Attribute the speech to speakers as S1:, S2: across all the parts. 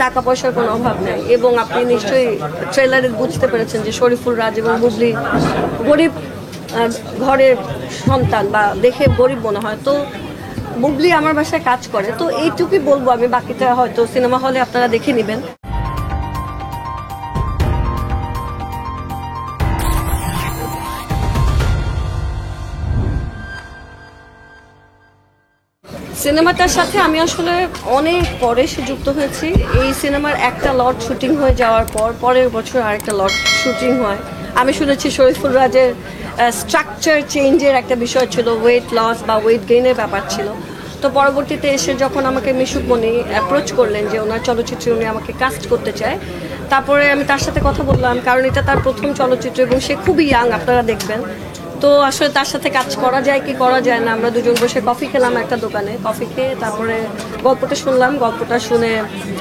S1: টাকা পয়সার কোনো অভাব নেই এবং আপনি নিশ্চয়ই ট্রেলারে বুঝতে পেরেছেন যে শরীফুল রাজ এবং বুবলি গরিব ঘরের সন্তান বা দেখে গরিব মনে হয়। তো বুবলি আমার বাসায় কাজ করে, তো এইটুকুই বলবো আমি, বাকিটা হয়তো সিনেমা হলে আপনারা দেখে নেবেন। সিনেমাটার সাথে আমি আসলে অনেক পরে যুক্ত হয়েছি। এই সিনেমার একটা লট শুটিং হয়ে যাওয়ার পর পরের বছর আরেকটা লট শুটিং হয়। আমি শুনেছি শরীফুল রাজের স্ট্রাকচার চেঞ্জের একটা বিষয় ছিল, ওয়েট লস বা ওয়েট গেইনের ব্যাপার ছিল। তো পরবর্তীতে এসে যখন আমাকে মিশুক মনি অ্যাপ্রোচ করলেন যে ওনার চলচ্চিত্রে উনি আমাকে কাস্ট করতে চায়, তারপরে আমি তার সাথে কথা বললাম, কারণ এটা তার প্রথম চলচ্চিত্র এবং সে খুবই ইয়াং, আপনারা দেখবেন। তো আসলে তার সাথে কাজ করা যায় কি করা যায় না, আমরা দুজন বসে কফি খেলাম একটা দোকানে, কফি খেয়ে তারপরে গল্পটা শুনলাম। গল্পটা শুনে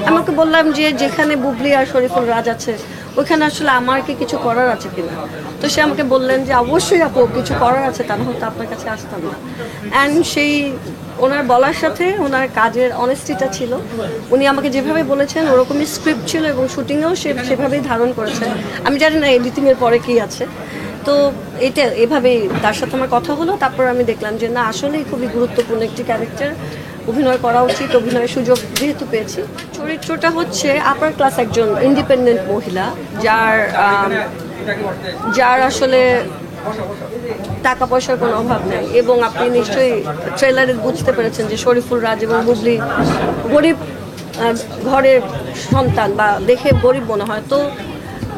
S1: আমাকে বললাম যে যেখানে বুবলি আর শরীফুল রাজ আছে ওইখানে আসলে আমার কি কিছু করার আছে কিনা। তো সে আমাকে বললেন যে অবশ্যই আপু কিছু করার আছে, তা না হয়তো আপনার কাছে আসতাম না। অ্যান্ড সেই ওনার বলার সাথে ওনার কাজের অনেস্টিটা ছিল। উনি আমাকে যেভাবে বলেছেন ওরকমই স্ক্রিপ্ট ছিল এবং শুটিংয়েও সেভাবেই ধারণ করেছেন। আমি জানি না এডিটিংয়ের পরে কী আছে। তো এটা এভাবেই তার সাথে আমার কথা হলো। তারপর আমি দেখলাম যে না, আসলেই খুবই গুরুত্বপূর্ণ একটি ক্যারেক্টার, অভিনয় করা উচিত। অভিনয়ের সুযোগ যেহেতু পেয়েছি, চরিত্রটা হচ্ছে আপার ক্লাস একজন ইন্ডিপেন্ডেন্ট মহিলা যার আসলে টাকা পয়সার কোনো অভাব নেই এবং আপনি নিশ্চয়ই ট্রেলারে বুঝতে পেরেছেন যে শরীফুল রাজ এবং বুবলি গরিব ঘরের সন্তান বা দেখে গরিব মনে হয়। তো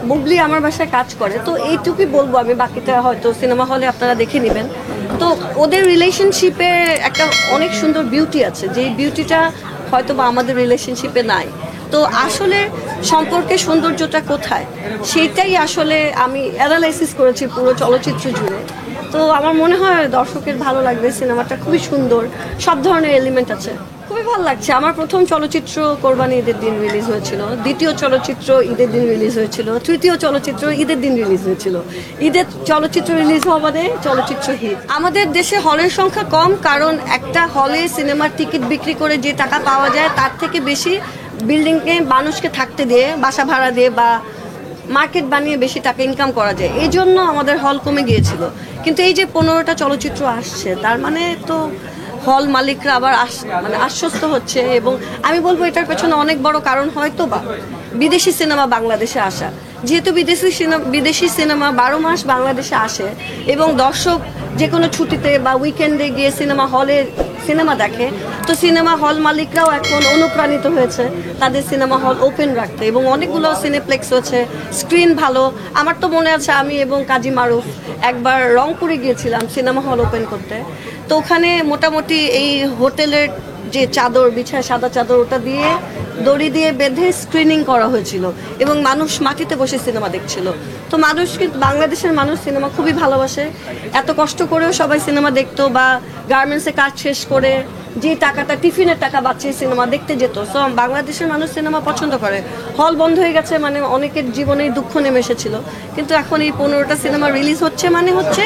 S1: বুবলি আমার বাসায় কাজ করে, তো এইটুকুই বলবো আমি, বাকিটা হয়তো সিনেমা হলে আপনারা দেখে নেবেন। তো ওদের রিলেশনশিপে একটা অনেক সুন্দর বিউটি আছে, যেই বিউটিটা হয়তো বা আমাদের রিলেশনশিপে নাই। তো আসলে সম্পর্কের সৌন্দর্যটা কোথায় সেটাই আসলে আমি অ্যানালাইসিস করেছি পুরো চলচ্চিত্র জুড়ে। তো আমার মনে হয় দর্শকের ভালো লাগবে। সিনেমাটা খুবই সুন্দর, সব ধরনের এলিমেন্ট আছে, খুবই ভালো লাগছে। আমার প্রথম চলচ্চিত্র কোরবানি ঈদের দিন রিলিজ হয়েছিল, দ্বিতীয় চলচ্চিত্র ঈদের দিন রিলিজ হয়েছিল, তৃতীয় চলচ্চিত্র ঈদের দিন রিলিজ হয়েছিল। ঈদের চলচ্চিত্র রিলিজ হওয়া মানে চলচ্চিত্র হিট। আমাদের দেশে হলের সংখ্যা কম, কারণ একটা হলে সিনেমার টিকিট বিক্রি করে যে টাকা পাওয়া যায় তার থেকে বেশি বিল্ডিংয়ে মানুষকে থাকতে দিয়ে, বাসা ভাড়া দিয়ে বা মার্কেট বানিয়ে বেশি টাকা ইনকাম করা যায়। এই জন্য আমাদের হল কমে গিয়েছিল। কিন্তু এই যে 15টা চলচ্চিত্র আসছে, তার মানে তো হল মালিকরা আবার আশ্বস্ত হচ্ছে। এবং আমি বলবো এটার পেছনে অনেক বড় কারণ হয়তো বা বিদেশি সিনেমা বাংলাদেশে আসা। যেহেতু বিদেশি সিনেমা 12 মাস বাংলাদেশে আসে এবং দর্শক যে কোনো ছুটিতে বা উইকেন্ডে গিয়ে সিনেমা হলে সিনেমা দেখে, তো সিনেমা হল মালিকরাও এখন অনুপ্রাণিত হয়েছে তাদের সিনেমা হল ওপেন রাখতে এবং অনেকগুলো সিনেপ্লেক্স হচ্ছে, স্ক্রিন ভালো। আমার তো মনে আছে আমি এবং কাজী মারুফ একবার রংপুরে গিয়েছিলাম সিনেমা হল ওপেন করতে। তো ওখানে মোটামুটি এই হোটেলের যে চাদর বিছায়, সাদা চাদর, ওটা দিয়ে দড়ি দিয়ে বেঁধে স্ক্রিনিং করা হয়েছিল এবং মানুষ মাটিতে বসে সিনেমা দেখছিল। তো মানুষ, কিন্তু বাংলাদেশের মানুষ সিনেমা খুবই ভালোবাসে। এত কষ্ট করেও সবাই সিনেমা দেখতো, বা গার্মেন্টসে কাজ শেষ করে যে টাকাটা, টিফিনের টাকা বাঁচিয়ে সিনেমা দেখতে যেত। সো বাংলাদেশের মানুষ সিনেমা পছন্দ করে। হল বন্ধ হয়ে গেছে মানে অনেকের জীবনে দুঃখ নেমে এসেছিল, কিন্তু এখন এই 15টা সিনেমা রিলিজ হচ্ছে মানে হচ্ছে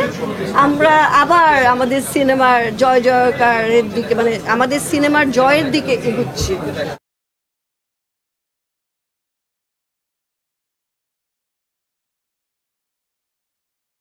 S1: আমরা আবার আমাদের সিনেমার জয় জয়কারের দিকে, মানে আমাদের সিনেমার জয়ের দিকে এগুচ্ছি।